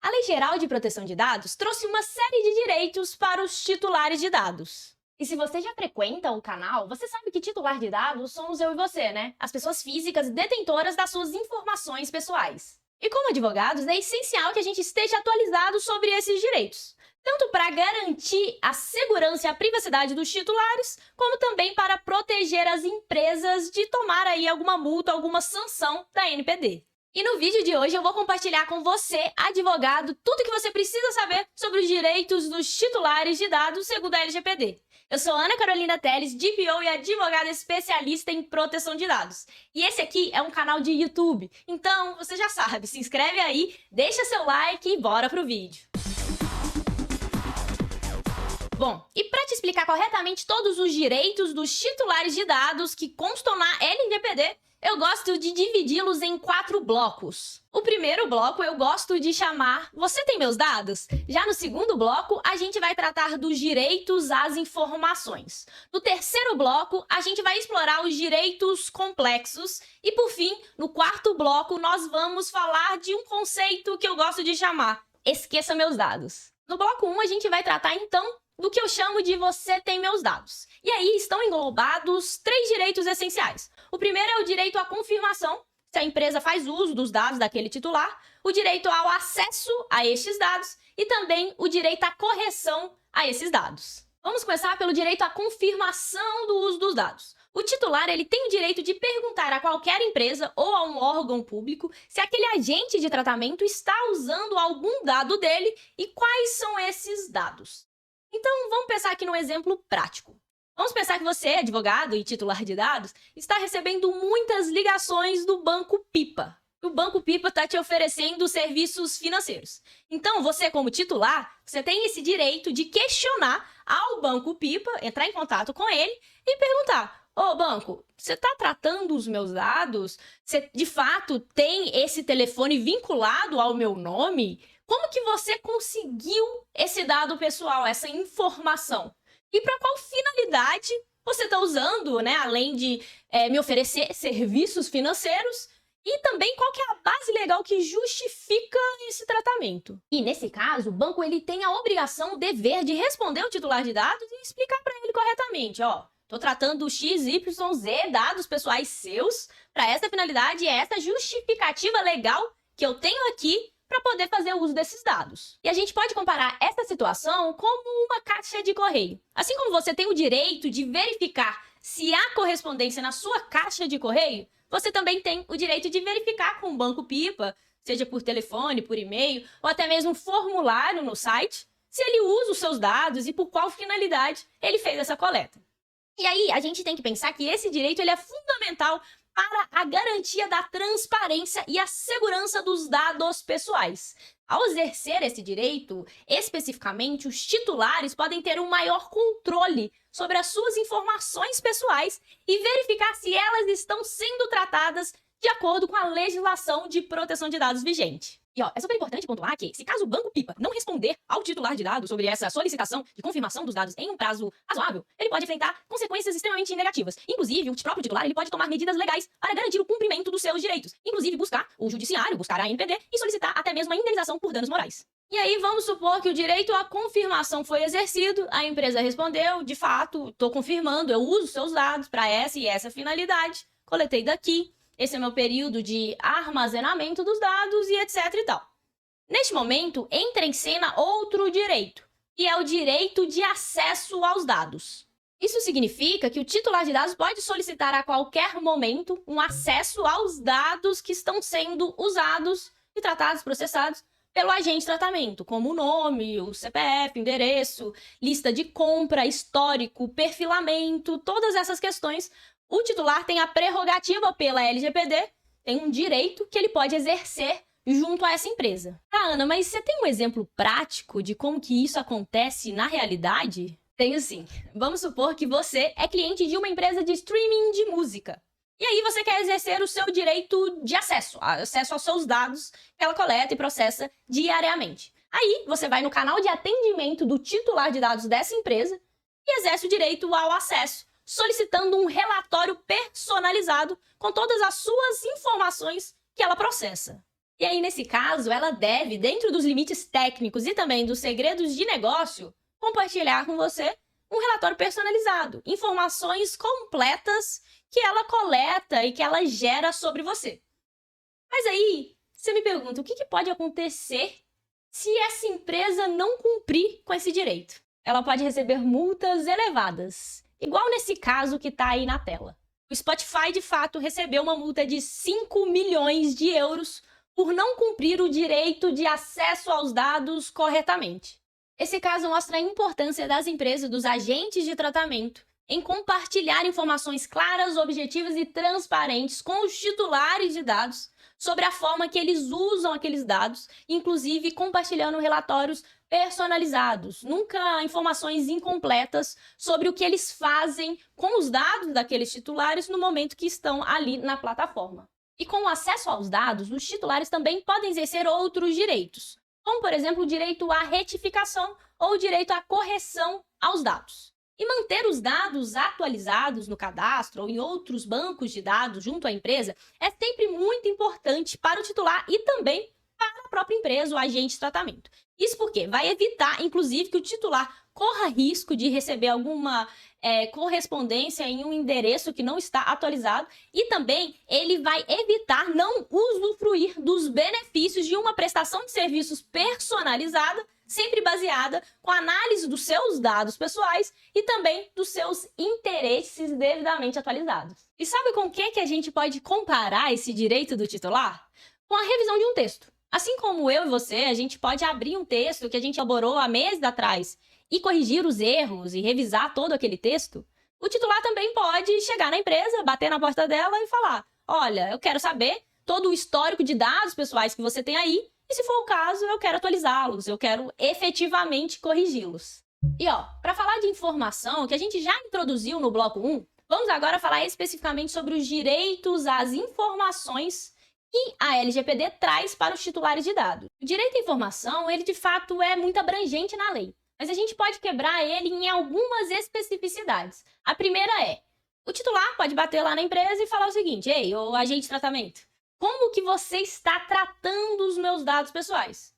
A Lei Geral de Proteção de Dados trouxe uma série de direitos para os titulares de dados. E se você já frequenta o canal, você sabe que titular de dados somos eu e você, né? As pessoas físicas detentoras das suas informações pessoais. E como advogados, é essencial que a gente esteja atualizado sobre esses direitos, tanto para garantir a segurança e a privacidade dos titulares, como também para proteger as empresas de tomar aí alguma multa, alguma sanção da NPD. E no vídeo de hoje eu vou compartilhar com você, advogado, tudo que você precisa saber sobre os direitos dos titulares de dados segundo a LGPD. Eu sou Ana Carolina Teles, DPO e advogada especialista em proteção de dados. E esse aqui é um canal de YouTube, então você já sabe, se inscreve aí, deixa seu like e bora pro vídeo. Bom, e para te explicar corretamente todos os direitos dos titulares de dados que constam na LGPD, eu gosto de dividi-los em 4 blocos. O primeiro bloco eu gosto de chamar Você tem meus dados? Já no segundo bloco, a gente vai tratar dos direitos às informações. No terceiro bloco, a gente vai explorar os direitos complexos. E por fim, no quarto bloco, nós vamos falar de um conceito que eu gosto de chamar Esqueça meus dados. No bloco 1, a gente vai tratar então do que eu chamo de Você tem meus dados. E aí estão englobados 3 direitos essenciais. O primeiro é o direito à confirmação, se a empresa faz uso dos dados daquele titular, o direito ao acesso a estes dados e também o direito à correção a esses dados. Vamos começar pelo direito à confirmação do uso dos dados. O titular ele tem o direito de perguntar a qualquer empresa ou a um órgão público se aquele agente de tratamento está usando algum dado dele e quais são esses dados. Então, vamos pensar aqui num exemplo prático. Vamos pensar que você, advogado e titular de dados, está recebendo muitas ligações do Banco Pipa. O Banco Pipa está te oferecendo serviços financeiros. Então, você como titular, você tem esse direito de questionar ao Banco Pipa, entrar em contato com ele e perguntar: Ô banco, você está tratando os meus dados? Você de fato tem esse telefone vinculado ao meu nome? Como que você conseguiu esse dado pessoal, essa informação? E para qual finalidade você está usando, né? Além de me oferecer serviços financeiros, e também qual que é a base legal que justifica esse tratamento. E nesse caso, o banco ele tem a obrigação, o dever de responder ao titular de dados e explicar para ele corretamente, ó. Estou tratando X, Y, Z, dados pessoais seus, para essa finalidade e essa justificativa legal que eu tenho aqui para poder fazer uso desses dados. E a gente pode comparar essa situação como uma caixa de correio. Assim como você tem o direito de verificar se há correspondência na sua caixa de correio, você também tem o direito de verificar com o Banco Pipa, seja por telefone, por e-mail, ou até mesmo um formulário no site, se ele usa os seus dados e por qual finalidade ele fez essa coleta. E aí, a gente tem que pensar que esse direito ele é fundamental para a garantia da transparência e a segurança dos dados pessoais. Ao exercer esse direito, especificamente, os titulares podem ter um maior controle sobre as suas informações pessoais e verificar se elas estão sendo tratadas de acordo com a legislação de proteção de dados vigente. E ó, é super importante pontuar que, se caso o Banco Pipa não responder ao titular de dados sobre essa solicitação de confirmação dos dados em um prazo razoável, ele pode enfrentar consequências extremamente negativas. Inclusive, o próprio titular ele pode tomar medidas legais para garantir o cumprimento dos seus direitos. Inclusive, buscar o judiciário, buscar a NPD e solicitar até mesmo a indenização por danos morais. E aí, vamos supor que o direito à confirmação foi exercido, a empresa respondeu, de fato, estou confirmando, eu uso seus dados para essa e essa finalidade, coletei daqui. Esse é meu período de armazenamento dos dados e etc e tal. Neste momento, entra em cena outro direito, que é o direito de acesso aos dados. Isso significa que o titular de dados pode solicitar a qualquer momento um acesso aos dados que estão sendo usados e tratados, processados pelo agente de tratamento, como o nome, o CPF, o endereço, lista de compra, histórico, perfilamento, todas essas questões. O titular tem a prerrogativa pela LGPD, tem um direito que ele pode exercer junto a essa empresa. Ah, Ana, mas você tem um exemplo prático de como que isso acontece na realidade? Tenho sim. Vamos supor que você é cliente de uma empresa de streaming de música. E aí você quer exercer o seu direito de acesso aos seus dados que ela coleta e processa diariamente. Aí você vai no canal de atendimento do titular de dados dessa empresa e exerce o direito ao acesso, solicitando um relatório personalizado com todas as suas informações que ela processa. E aí, nesse caso, ela deve, dentro dos limites técnicos e também dos segredos de negócio, compartilhar com você um relatório personalizado, informações completas que ela coleta e que ela gera sobre você. Mas aí, você me pergunta, o que pode acontecer se essa empresa não cumprir com esse direito? Ela pode receber multas elevadas, igual nesse caso que está aí na tela. O Spotify, de fato, recebeu uma multa de 5 milhões de euros por não cumprir o direito de acesso aos dados corretamente. Esse caso mostra a importância das empresas, dos agentes de tratamento, em compartilhar informações claras, objetivas e transparentes com os titulares de dados sobre a forma que eles usam aqueles dados, inclusive compartilhando relatórios personalizados, nunca informações incompletas sobre o que eles fazem com os dados daqueles titulares no momento que estão ali na plataforma. E com o acesso aos dados, os titulares também podem exercer outros direitos, como, por exemplo, o direito à retificação ou o direito à correção aos dados. E manter os dados atualizados no cadastro ou em outros bancos de dados junto à empresa é sempre muito importante para o titular e também para a própria empresa, o agente de tratamento. Isso porque vai evitar, inclusive, que o titular corra risco de receber alguma correspondência em um endereço que não está atualizado e também ele vai evitar não usufruir dos benefícios de uma prestação de serviços personalizada, sempre baseada com a análise dos seus dados pessoais e também dos seus interesses devidamente atualizados. E sabe com o que a gente pode comparar esse direito do titular? Com a revisão de um texto. Assim como eu e você, a gente pode abrir um texto que a gente elaborou há meses atrás e corrigir os erros e revisar todo aquele texto, o titular também pode chegar na empresa, bater na porta dela e falar: olha, eu quero saber todo o histórico de dados pessoais que você tem aí e, se for o caso, eu quero atualizá-los, eu quero efetivamente corrigi-los. E para falar de informação, que a gente já introduziu no bloco 1, vamos agora falar especificamente sobre os direitos às informações que a LGPD traz para os titulares de dados. O direito à informação, ele de fato é muito abrangente na lei, mas a gente pode quebrar ele em algumas especificidades. A primeira é: o titular pode bater lá na empresa e falar o seguinte: ei, ô agente de tratamento, como que você está tratando os meus dados pessoais?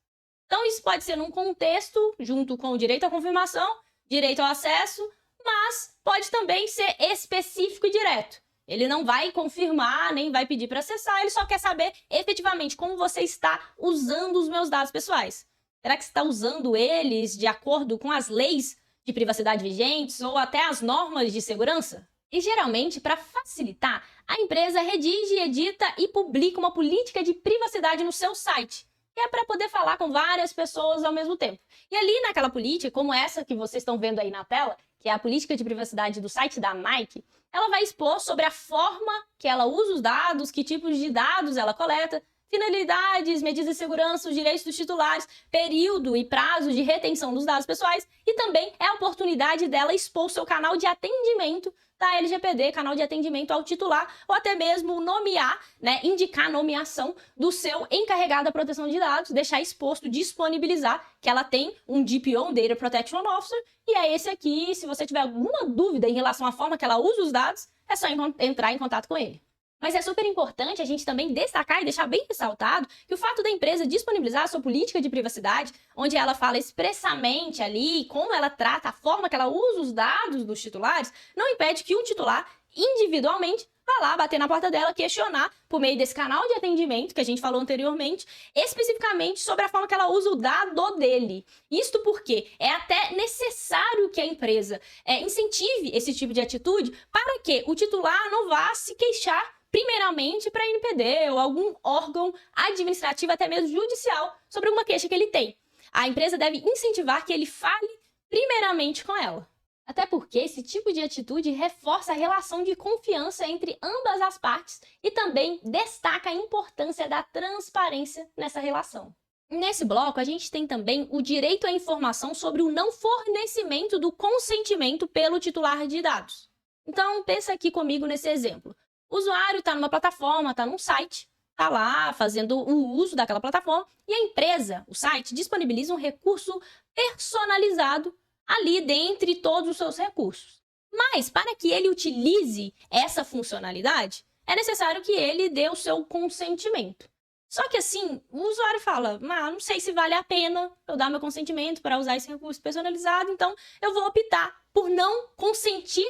Então, isso pode ser num contexto, junto com o direito à confirmação, direito ao acesso, mas pode também ser específico e direto. Ele não vai confirmar, nem vai pedir para acessar, ele só quer saber efetivamente como você está usando os meus dados pessoais. Será que você está usando eles de acordo com as leis de privacidade vigentes ou até as normas de segurança? E geralmente, para facilitar, a empresa redige, edita e publica uma política de privacidade no seu site, que é para poder falar com várias pessoas ao mesmo tempo. E ali naquela política, como essa que vocês estão vendo aí na tela, que é a política de privacidade do site da Nike, ela vai expor sobre a forma que ela usa os dados, que tipos de dados ela coleta, finalidades, medidas de segurança, os direitos dos titulares, período e prazo de retenção dos dados pessoais e também é a oportunidade dela expor o seu canal de atendimento da LGPD, canal de atendimento ao titular, ou até mesmo nomear, indicar a nomeação do seu encarregado da proteção de dados, deixar exposto, disponibilizar que ela tem um DPO, um Data Protection Officer, e é esse aqui. Se você tiver alguma dúvida em relação à forma que ela usa os dados, é só entrar em contato com ele. Mas é super importante a gente também destacar e deixar bem ressaltado que o fato da empresa disponibilizar a sua política de privacidade, onde ela fala expressamente ali como ela trata, a forma que ela usa os dados dos titulares, não impede que o titular, individualmente, vá lá bater na porta dela, questionar por meio desse canal de atendimento que a gente falou anteriormente, especificamente sobre a forma que ela usa o dado dele. Isto porque é até necessário que a empresa incentive esse tipo de atitude para que o titular não vá se queixar primeiramente para a NPD ou algum órgão administrativo, até mesmo judicial, sobre uma queixa que ele tem. A empresa deve incentivar que ele fale primeiramente com ela. Até porque esse tipo de atitude reforça a relação de confiança entre ambas as partes e também destaca a importância da transparência nessa relação. Nesse bloco, a gente tem também o direito à informação sobre o não fornecimento do consentimento pelo titular de dados. Então, pensa aqui comigo nesse exemplo. O usuário está numa plataforma, está num site, está lá fazendo o uso daquela plataforma e a empresa, o site, disponibiliza um recurso personalizado ali dentre todos os seus recursos. Mas, para que ele utilize essa funcionalidade, é necessário que ele dê o seu consentimento. Só que assim, o usuário fala, não sei se vale a pena eu dar meu consentimento para usar esse recurso personalizado, então eu vou optar por não consentir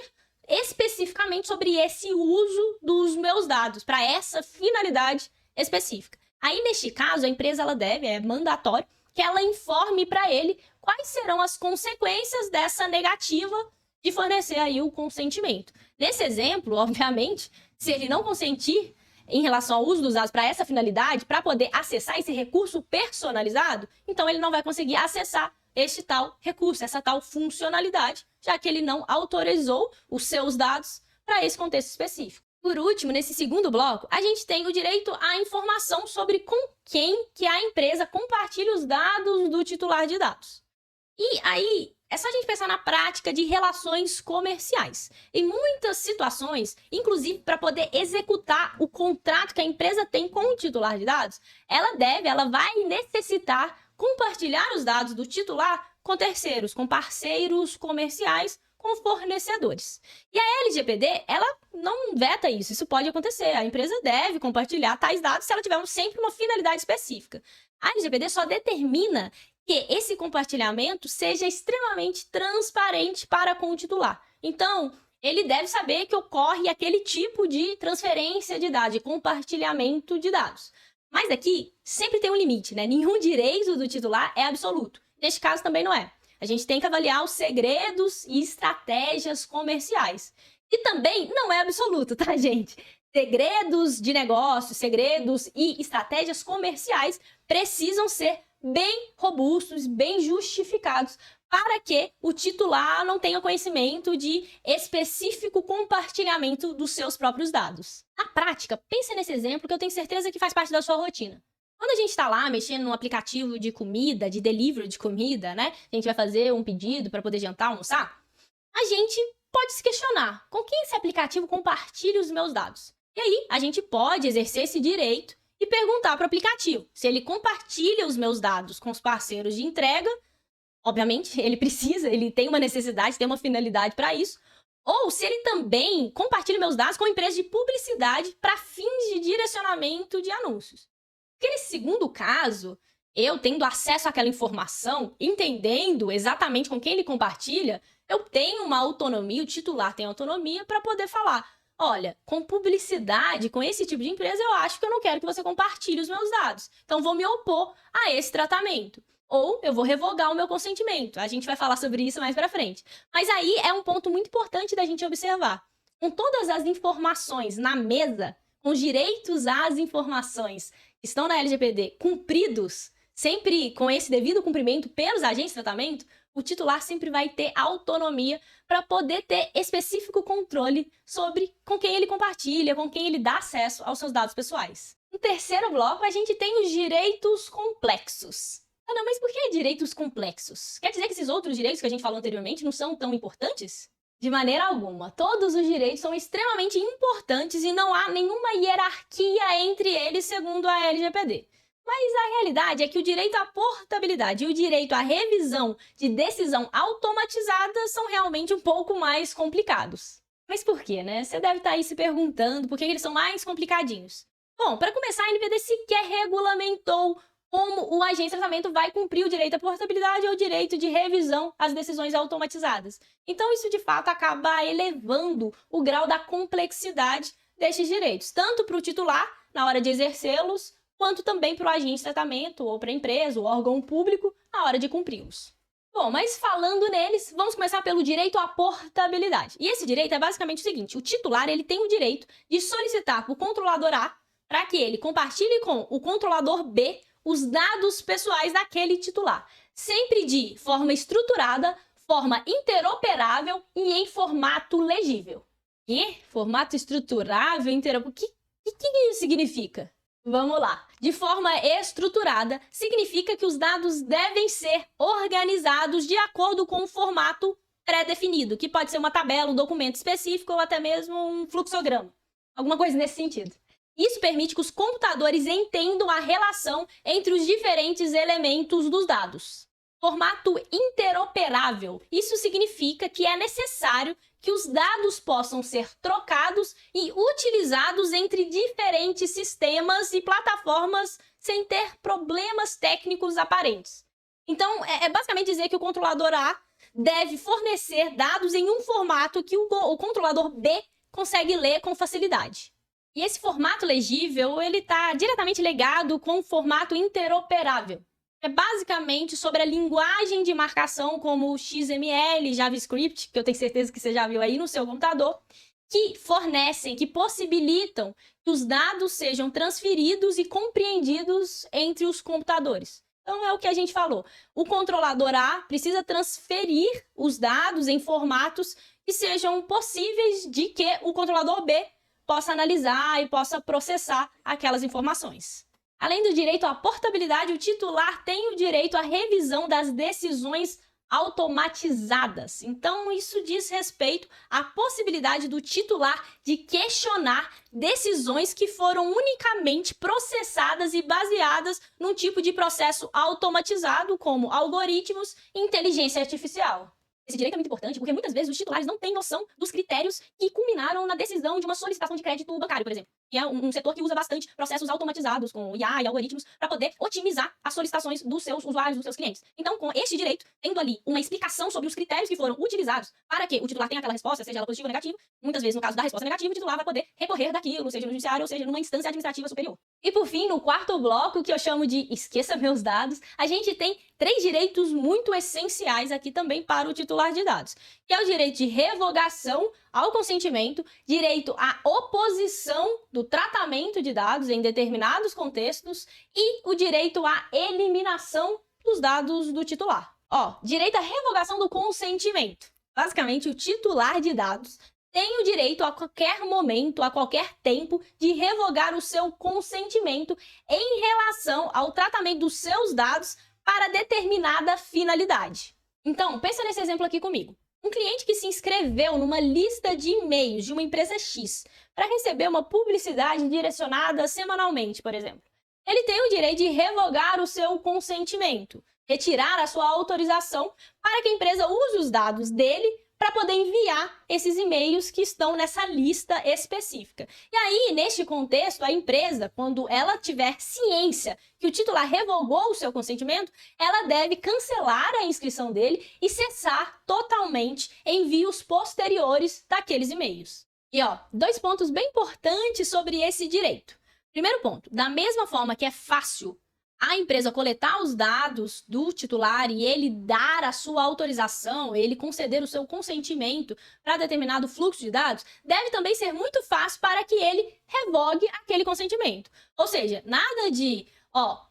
especificamente sobre esse uso dos meus dados, para essa finalidade específica. Aí, neste caso, a empresa é mandatório, que ela informe para ele quais serão as consequências dessa negativa de fornecer aí o consentimento. Nesse exemplo, obviamente, se ele não consentir em relação ao uso dos dados para essa finalidade, para poder acessar esse recurso personalizado, então ele não vai conseguir acessar este tal recurso, essa tal funcionalidade, já que ele não autorizou os seus dados para esse contexto específico. Por último, nesse segundo bloco, a gente tem o direito à informação sobre com quem que a empresa compartilha os dados do titular de dados. E aí, é só a gente pensar na prática de relações comerciais. Em muitas situações, inclusive para poder executar o contrato que a empresa tem com o titular de dados, ela vai necessitar compartilhar os dados do titular com terceiros, com parceiros comerciais, com fornecedores. E a LGPD, ela não veta isso, isso pode acontecer. A empresa deve compartilhar tais dados se ela tiver sempre uma finalidade específica. A LGPD só determina que esse compartilhamento seja extremamente transparente para com o titular. Então, ele deve saber que ocorre aquele tipo de transferência de dados, de compartilhamento de dados. Mas aqui, sempre tem um limite, né? Nenhum direito do titular é absoluto. Neste caso, também não é. A gente tem que avaliar os segredos e estratégias comerciais. E também não é absoluto, tá, gente? Segredos de negócio, segredos e estratégias comerciais precisam ser bem robustos, bem justificados, para que o titular não tenha conhecimento de específico compartilhamento dos seus próprios dados. Na prática, pense nesse exemplo que eu tenho certeza que faz parte da sua rotina. Quando a gente está lá mexendo num aplicativo de comida, de delivery de comida, né? A gente vai fazer um pedido para poder jantar, almoçar. A gente pode se questionar, com quem esse aplicativo compartilha os meus dados? E aí, a gente pode exercer esse direito e perguntar para o aplicativo se ele compartilha os meus dados com os parceiros de entrega. Obviamente, ele tem uma necessidade, tem uma finalidade para isso. Ou se ele também compartilha meus dados com empresas de publicidade para fins de direcionamento de anúncios. Porque nesse segundo caso, eu tendo acesso àquela informação, entendendo exatamente com quem ele compartilha, eu tenho uma autonomia, o titular tem autonomia para poder falar: olha, com publicidade, com esse tipo de empresa, eu acho que eu não quero que você compartilhe os meus dados. Então, vou me opor a esse tratamento. Ou eu vou revogar o meu consentimento. A gente vai falar sobre isso mais pra frente. Mas aí é um ponto muito importante da gente observar. Com todas as informações na mesa, com os direitos às informações que estão na LGPD cumpridos, sempre com esse devido cumprimento pelos agentes de tratamento, o titular sempre vai ter autonomia para poder ter específico controle sobre com quem ele compartilha, com quem ele dá acesso aos seus dados pessoais. No terceiro bloco, a gente tem os direitos complexos. Não, mas por que direitos complexos? Quer dizer que esses outros direitos que a gente falou anteriormente não são tão importantes? De maneira alguma. Todos os direitos são extremamente importantes e não há nenhuma hierarquia entre eles, segundo a LGPD. Mas a realidade é que o direito à portabilidade e o direito à revisão de decisão automatizada são realmente um pouco mais complicados. Mas por quê, né? Você deve estar aí se perguntando por que eles são mais complicadinhos. Bom, para começar, a LGPD sequer regulamentou como o agente de tratamento vai cumprir o direito à portabilidade ou o direito de revisão às decisões automatizadas. Então, isso de fato acaba elevando o grau da complexidade destes direitos, tanto para o titular, na hora de exercê-los, quanto também para o agente de tratamento, ou para a empresa, ou órgão público, na hora de cumpri-los. Bom, mas falando neles, vamos começar pelo direito à portabilidade. E esse direito é basicamente o seguinte: o titular ele tem o direito de solicitar para o controlador A para que ele compartilhe com o controlador B os dados pessoais daquele titular, sempre de forma estruturada, forma interoperável e em formato legível. E formato estruturável, interoperável, o que isso significa? Vamos lá. De forma estruturada, significa que os dados devem ser organizados de acordo com um formato pré-definido, que pode ser uma tabela, um documento específico ou até mesmo um fluxograma. Alguma coisa nesse sentido. Isso permite que os computadores entendam a relação entre os diferentes elementos dos dados. Formato interoperável. Isso significa que é necessário que os dados possam ser trocados e utilizados entre diferentes sistemas e plataformas sem ter problemas técnicos aparentes. Então, é basicamente dizer que o controlador A deve fornecer dados em um formato que o controlador B consegue ler com facilidade. E esse formato legível, ele está diretamente ligado com o formato interoperável. É basicamente sobre a linguagem de marcação como o XML, JavaScript, que eu tenho certeza que você já viu aí no seu computador, que fornecem, que possibilitam que os dados sejam transferidos e compreendidos entre os computadores. Então, é o que a gente falou. O controlador A precisa transferir os dados em formatos que sejam possíveis de que o controlador B possa analisar e possa processar aquelas informações. Além do direito à portabilidade, o titular tem o direito à revisão das decisões automatizadas. Então, isso diz respeito à possibilidade do titular de questionar decisões que foram unicamente processadas e baseadas num tipo de processo automatizado, como algoritmos e inteligência artificial. Esse direito é muito importante porque muitas vezes os titulares não têm noção dos critérios que culminaram na decisão de uma solicitação de crédito bancário, por exemplo. Que é um setor que usa bastante processos automatizados com IA e algoritmos para poder otimizar as solicitações dos seus usuários, dos seus clientes. Então, com este direito, tendo ali uma explicação sobre os critérios que foram utilizados para que o titular tenha aquela resposta, seja ela positiva ou negativa, muitas vezes, no caso da resposta negativa, o titular vai poder recorrer daquilo, seja no judiciário ou seja numa instância administrativa superior. E por fim, no quarto bloco, que eu chamo de esqueça meus dados, a gente tem 3 direitos muito essenciais aqui também para o titular de dados, que é o direito de revogação ao consentimento, direito à oposição do tratamento de dados em determinados contextos e o direito à eliminação dos dados do titular. Direito à revogação do consentimento. Basicamente, o titular de dados tem o direito a qualquer momento, a qualquer tempo, de revogar o seu consentimento em relação ao tratamento dos seus dados para determinada finalidade. Então, pensa nesse exemplo aqui comigo. Um cliente que se inscreveu numa lista de e-mails de uma empresa X para receber uma publicidade direcionada semanalmente, por exemplo. Ele tem o direito de revogar o seu consentimento, retirar a sua autorização para que a empresa use os dados dele para poder enviar esses e-mails que estão nessa lista específica. E aí, neste contexto, a empresa, quando ela tiver ciência que o titular revogou o seu consentimento, ela deve cancelar a inscrição dele e cessar totalmente envios posteriores daqueles e-mails. E 2 pontos bem importantes sobre esse direito. Primeiro ponto, da mesma forma que é fácil a empresa coletar os dados do titular e ele dar a sua autorização, ele conceder o seu consentimento para determinado fluxo de dados, deve também ser muito fácil para que ele revogue aquele consentimento. Ou seja, nada de,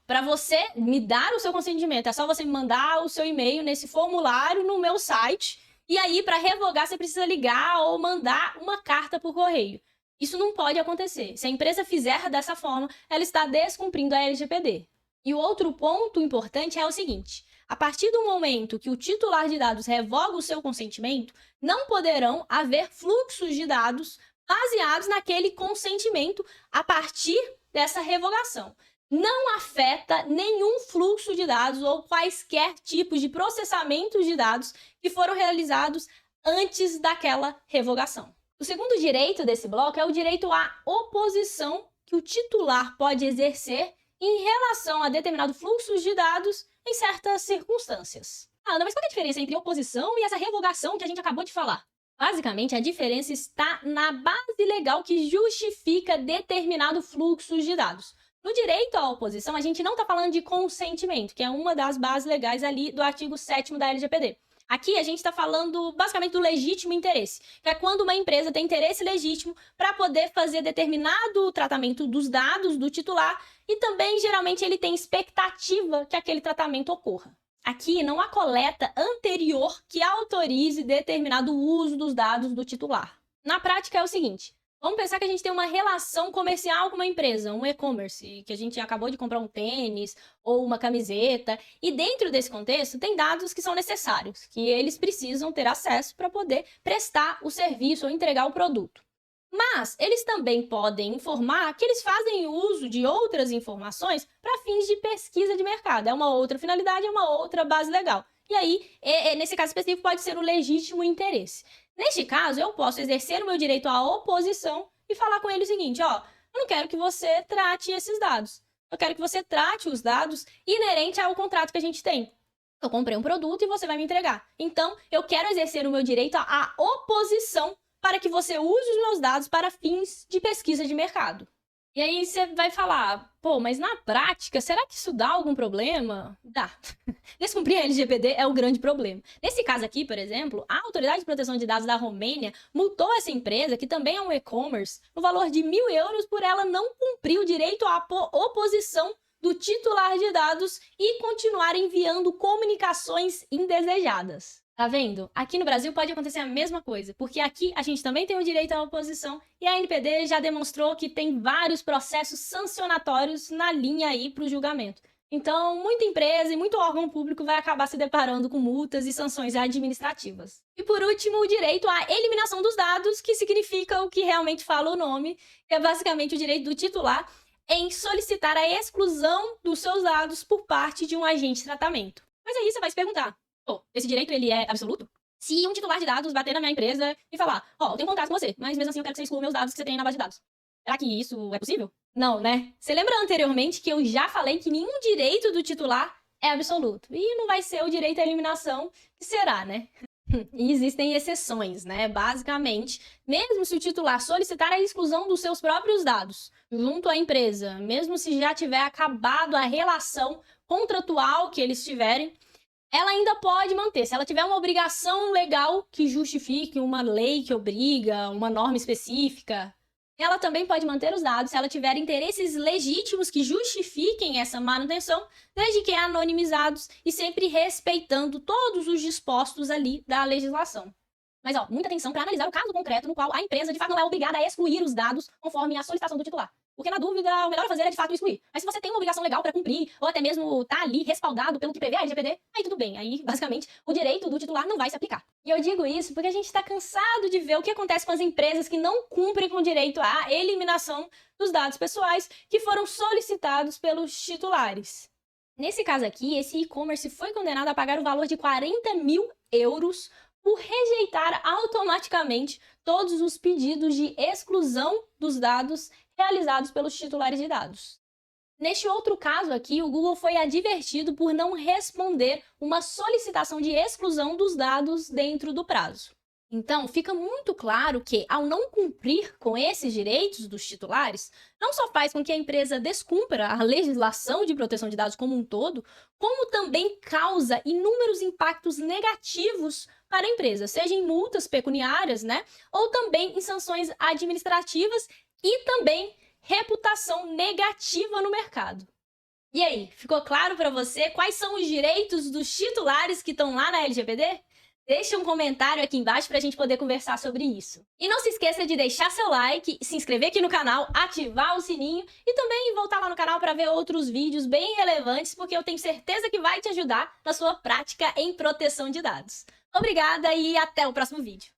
para você me dar o seu consentimento, é só você me mandar o seu e-mail nesse formulário no meu site, e aí para revogar você precisa ligar ou mandar uma carta por correio. Isso não pode acontecer. Se a empresa fizer dessa forma, ela está descumprindo a LGPD. E o outro ponto importante é o seguinte: a partir do momento que o titular de dados revoga o seu consentimento, não poderão haver fluxos de dados baseados naquele consentimento a partir dessa revogação. Não afeta nenhum fluxo de dados ou quaisquer tipos de processamentos de dados que foram realizados antes daquela revogação. O segundo direito desse bloco é o direito à oposição que o titular pode exercer em relação a determinado fluxo de dados em certas circunstâncias. Ana, mas qual é a diferença entre oposição e essa revogação que a gente acabou de falar? Basicamente, a diferença está na base legal que justifica determinado fluxo de dados. No direito à oposição, a gente não está falando de consentimento, que é uma das bases legais ali do artigo 7º da LGPD. Aqui a gente está falando basicamente do legítimo interesse, que é quando uma empresa tem interesse legítimo para poder fazer determinado tratamento dos dados do titular e também, geralmente, ele tem expectativa que aquele tratamento ocorra. Aqui não há coleta anterior que autorize determinado uso dos dados do titular. Na prática é o seguinte: vamos pensar que a gente tem uma relação comercial com uma empresa, um e-commerce, que a gente acabou de comprar um tênis ou uma camiseta, e dentro desse contexto tem dados que são necessários, que eles precisam ter acesso para poder prestar o serviço ou entregar o produto. Mas eles também podem informar que eles fazem uso de outras informações para fins de pesquisa de mercado. É uma outra finalidade, é uma outra base legal. E aí, nesse caso específico, pode ser o legítimo interesse. Neste caso, eu posso exercer o meu direito à oposição e falar com ele o seguinte, ó, eu não quero que você trate esses dados. Eu quero que você trate os dados inerente ao contrato que a gente tem. Eu comprei um produto e você vai me entregar. Então, eu quero exercer o meu direito à oposição para que você use os meus dados para fins de pesquisa de mercado. E aí você vai falar, pô, mas na prática, será que isso dá algum problema? Dá. Descumprir a LGPD é o grande problema. Nesse caso aqui, por exemplo, a Autoridade de Proteção de Dados da Romênia multou essa empresa, que também é um e-commerce, no valor de 1.000 euros por ela não cumprir o direito à oposição do titular de dados e continuar enviando comunicações indesejadas. Tá vendo? Aqui no Brasil pode acontecer a mesma coisa, porque aqui a gente também tem o direito à oposição e a NPD já demonstrou que tem vários processos sancionatórios na linha aí para o julgamento. Então, muita empresa e muito órgão público vai acabar se deparando com multas e sanções administrativas. E por último, o direito à eliminação dos dados, que significa o que realmente fala o nome, que é basicamente o direito do titular em solicitar a exclusão dos seus dados por parte de um agente de tratamento. Mas aí você vai se perguntar, pô, esse direito ele é absoluto? Se um titular de dados bater na minha empresa e falar, ó, eu tenho um contrato com você, mas mesmo assim eu quero que você exclua meus dados que você tem na base de dados. Será que isso é possível? Não, né? Você lembra anteriormente que eu já falei que nenhum direito do titular é absoluto. E não vai ser o direito à eliminação que será, né? E existem exceções, né? Basicamente, mesmo se o titular solicitar a exclusão dos seus próprios dados junto à empresa, mesmo se já tiver acabado a relação contratual que eles tiverem, ela ainda pode manter. Se ela tiver uma obrigação legal que justifique, uma lei que obriga, uma norma específica, ela também pode manter os dados se ela tiver interesses legítimos que justifiquem essa manutenção, desde que anonimizados e sempre respeitando todos os dispostos ali da legislação. Mas, ó, muita atenção para analisar o caso concreto no qual a empresa, de fato, não é obrigada a excluir os dados conforme a solicitação do titular. Porque, na dúvida, o melhor a fazer é, de fato, excluir. Mas se você tem uma obrigação legal para cumprir, ou até mesmo tá ali respaldado pelo que prevê a LGPD, aí tudo bem. Aí, basicamente, o direito do titular não vai se aplicar. E eu digo isso porque a gente está cansado de ver o que acontece com as empresas que não cumprem com o direito à eliminação dos dados pessoais que foram solicitados pelos titulares. Nesse caso aqui, esse e-commerce foi condenado a pagar o valor de 40.000 euros por rejeitar automaticamente todos os pedidos de exclusão dos dados realizados pelos titulares de dados. Neste outro caso aqui, o Google foi advertido por não responder uma solicitação de exclusão dos dados dentro do prazo. Então, fica muito claro que, ao não cumprir com esses direitos dos titulares, não só faz com que a empresa descumpra a legislação de proteção de dados como um todo, como também causa inúmeros impactos negativos para a empresa, seja em multas pecuniárias, né, ou também em sanções administrativas e também reputação negativa no mercado. E aí, ficou claro para você quais são os direitos dos titulares que estão lá na LGPD? Deixa um comentário aqui embaixo para a gente poder conversar sobre isso. E não se esqueça de deixar seu like, se inscrever aqui no canal, ativar o sininho e também voltar lá no canal para ver outros vídeos bem relevantes, porque eu tenho certeza que vai te ajudar na sua prática em proteção de dados. Obrigada e até o próximo vídeo.